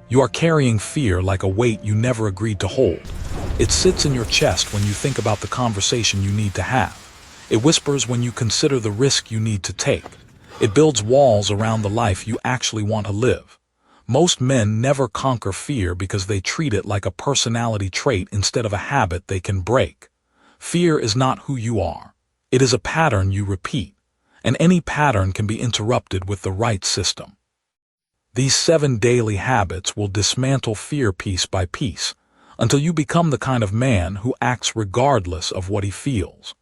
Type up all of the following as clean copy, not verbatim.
You are carrying fear like a weight you never agreed to hold. It sits in your chest when you think about the conversation you need to have. It whispers when you consider the risk you need to take. It builds walls around the life you actually want to live. Most men never conquer fear because they treat it like a personality trait instead of a habit they can break. Fear is not who you are. It is a pattern you repeat, and any pattern can be interrupted with the right system. These 7 daily habits will dismantle fear piece by piece until you become the kind of man who acts regardless of what he feels.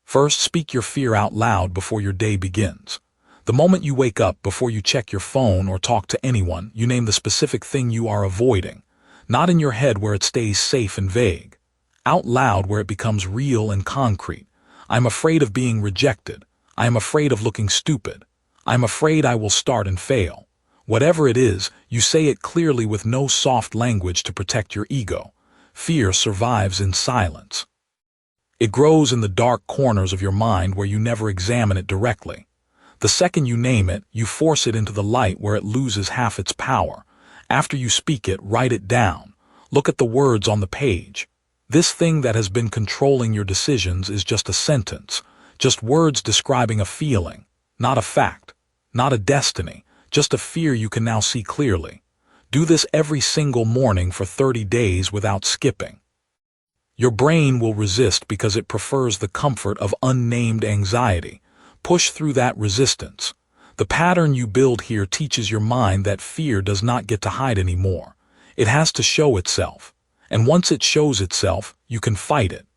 First, speak your fear out loud before your day begins. The moment you wake up, before you check your phone or talk to anyone, you name the specific thing you are avoiding, not in your head where it stays safe and vague. Out loud where it becomes real and concrete. I am afraid of being rejected. I am afraid of looking stupid. I am afraid I will start and fail. Whatever it is, you say it clearly with no soft language to protect your ego. Fear survives in silence. It grows in the dark corners of your mind where you never examine it directly. The second you name it, you force it into the light where it loses half its power. After you speak it, write it down. Look at the words on the page. This thing that has been controlling your decisions is just a sentence, just words describing a feeling, not a fact, not a destiny, just a fear you can now see clearly. Do this every single morning for 30 days without skipping. Your brain will resist because it prefers the comfort of unnamed anxiety. Push through that resistance. The pattern you build here teaches your mind that fear does not get to hide anymore. It has to show itself. And once it shows itself, you can fight it.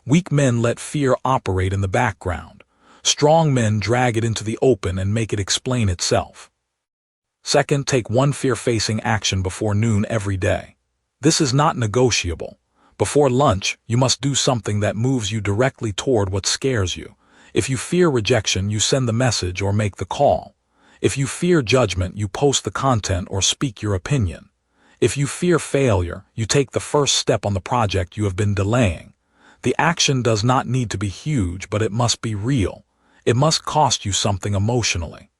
Weak men let fear operate in the background. Strong men drag it into the open and make it explain itself. Second, take one fear-facing action before noon every day. This is not negotiable. Before lunch, you must do something that moves you directly toward what scares you. If you fear rejection, you send the message or make the call. If you fear judgment, you post the content or speak your opinion. If you fear failure, you take the first step on the project you have been delaying. The action does not need to be huge, but it must be real. It must cost you something emotionally.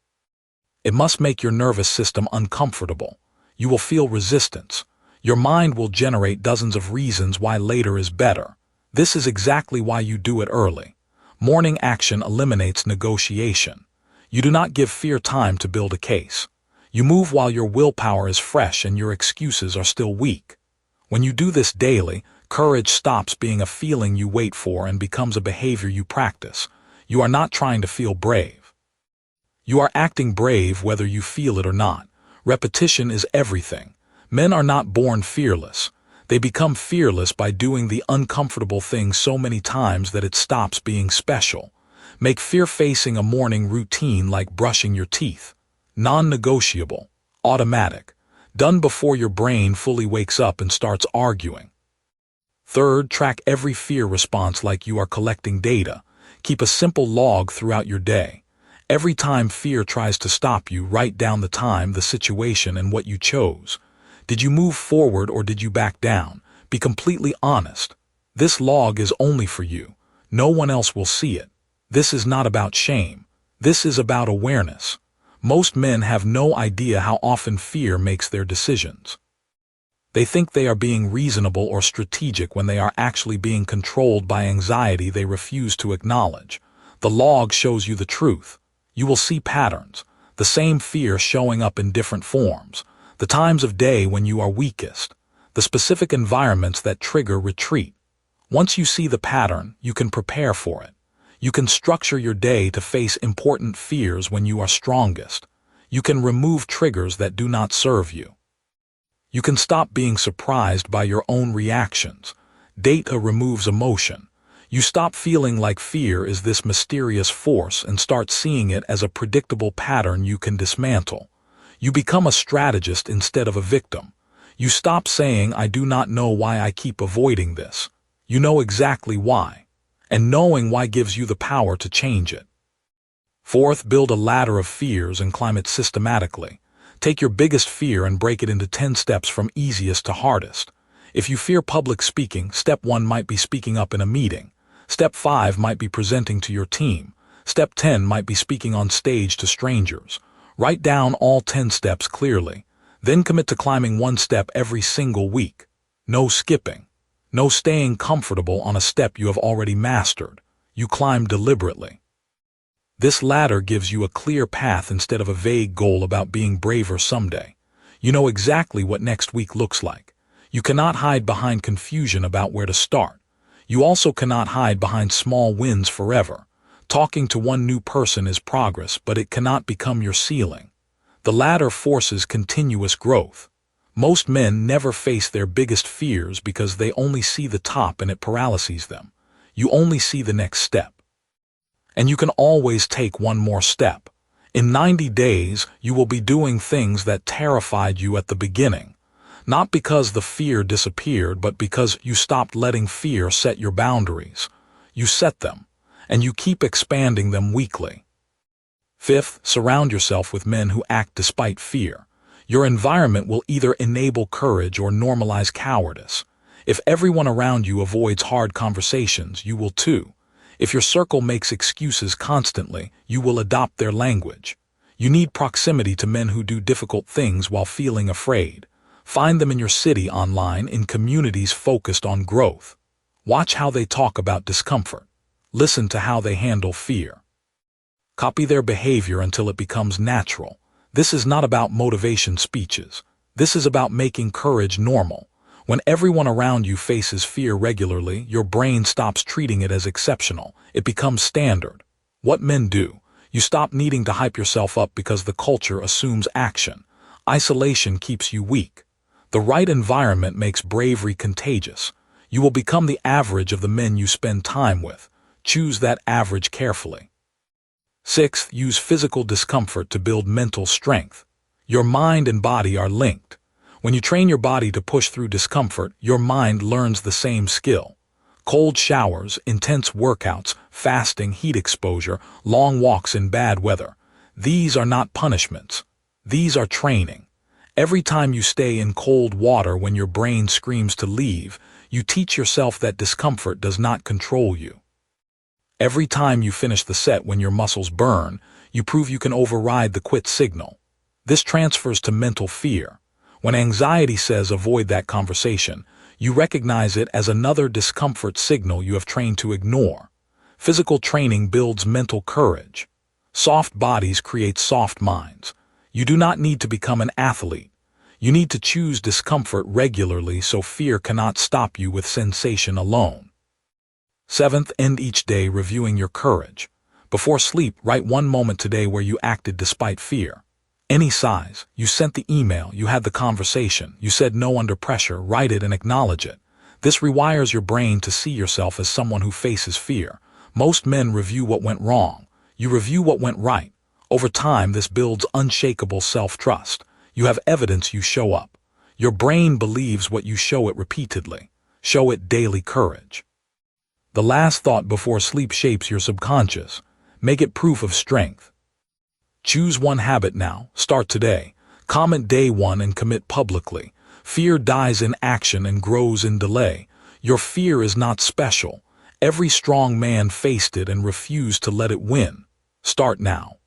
It must make your nervous system uncomfortable. You will feel resistance. Your mind will generate dozens of reasons why later is better. This is exactly why you do it early. Morning action eliminates negotiation. You do not give fear time to build a case. You move while your willpower is fresh and your excuses are still weak. When you do this daily, courage stops being a feeling you wait for and becomes a behavior you practice. You are not trying to feel brave. You are acting brave whether you feel it or not. Repetition is everything. Men are not born fearless. They become fearless by doing the uncomfortable thing so many times that it stops being special. Make fear-facing a morning routine like brushing your teeth. Non-negotiable, automatic, done before your brain fully wakes up and starts arguing. Third, track every fear response like you are collecting data. Keep a simple log throughout your day. Every time fear tries to stop you, write down the time, the situation, and what you chose. Did you move forward or did you back down? Be completely honest. This log is only for you. No one else will see it. This is not about shame. This is about awareness. Most men have no idea how often fear makes their decisions. They think they are being reasonable or strategic when they are actually being controlled by anxiety they refuse to acknowledge. The log shows you the truth. You will see patterns, the same fear showing up in different forms, the times of day when you are weakest, the specific environments that trigger retreat. Once you see the pattern, you can prepare for it. You can structure your day to face important fears when you are strongest. You can remove triggers that do not serve you. You can stop being surprised by your own reactions. Data removes emotion. You stop feeling like fear is this mysterious force and start seeing it as a predictable pattern you can dismantle. You become a strategist instead of a victim. You stop saying, "I do not know why I keep avoiding this." You know exactly why. And knowing why gives you the power to change it. Fourth, build a ladder of fears and climb it systematically. Take your biggest fear and break it into 10 steps from easiest to hardest. If you fear public speaking, step 1 might be speaking up in a meeting. Step 5 might be presenting to your team. Step 10 might be speaking on stage to strangers. Write down all 10 steps clearly. Then commit to climbing one step every single week. No skipping. No staying comfortable on a step you have already mastered. You climb deliberately. This ladder gives you a clear path instead of a vague goal about being braver someday. You know exactly what next week looks like. You cannot hide behind confusion about where to start. You also cannot hide behind small wins forever. Talking to one new person is progress, but it cannot become your ceiling. The ladder forces continuous growth. Most men never face their biggest fears because they only see the top and it paralyses them. You only see the next step. And you can always take one more step. In 90 days, you will be doing things that terrified you at the beginning. Not because the fear disappeared, but because you stopped letting fear set your boundaries. You set them, and you keep expanding them weekly. Fifth, surround yourself with men who act despite fear. Your environment will either enable courage or normalize cowardice. If everyone around you avoids hard conversations, you will too. If your circle makes excuses constantly, you will adopt their language. You need proximity to men who do difficult things while feeling afraid. Find them in your city, online, in communities focused on growth. Watch how they talk about discomfort. Listen to how they handle fear. Copy their behavior until it becomes natural. This is not about motivation speeches. This is about making courage normal. When everyone around you faces fear regularly, your brain stops treating it as exceptional. It becomes standard. What men do? You stop needing to hype yourself up because the culture assumes action. Isolation keeps you weak. The right environment makes bravery contagious. You will become the average of the men you spend time with. Choose that average carefully. Sixth, use physical discomfort to build mental strength. Your mind and body are linked. When you train your body to push through discomfort, your mind learns the same skill. Cold showers, intense workouts, fasting, heat exposure, long walks in bad weather. These are not punishments. These are training. Every time you stay in cold water when your brain screams to leave, you teach yourself that discomfort does not control you. Every time you finish the set when your muscles burn, you prove you can override the quit signal. This transfers to mental fear. When anxiety says avoid that conversation, you recognize it as another discomfort signal you have trained to ignore. Physical training builds mental courage. Soft bodies create soft minds. You do not need to become an athlete. You need to choose discomfort regularly so fear cannot stop you with sensation alone. Seventh, end each day reviewing your courage. Before sleep, write one moment today where you acted despite fear. Any size. You sent the email, you had the conversation, you said no under pressure, write it and acknowledge it. This rewires your brain to see yourself as someone who faces fear. Most men review what went wrong. You review what went right. Over time, this builds unshakable self-trust. You have evidence, you show up. Your brain believes what you show it repeatedly. Show it daily courage. The last thought before sleep shapes your subconscious. Make it proof of strength. Choose one habit now. Start today. Comment day one and commit publicly. Fear dies in action and grows in delay. Your fear is not special. Every strong man faced it and refused to let it win. Start now.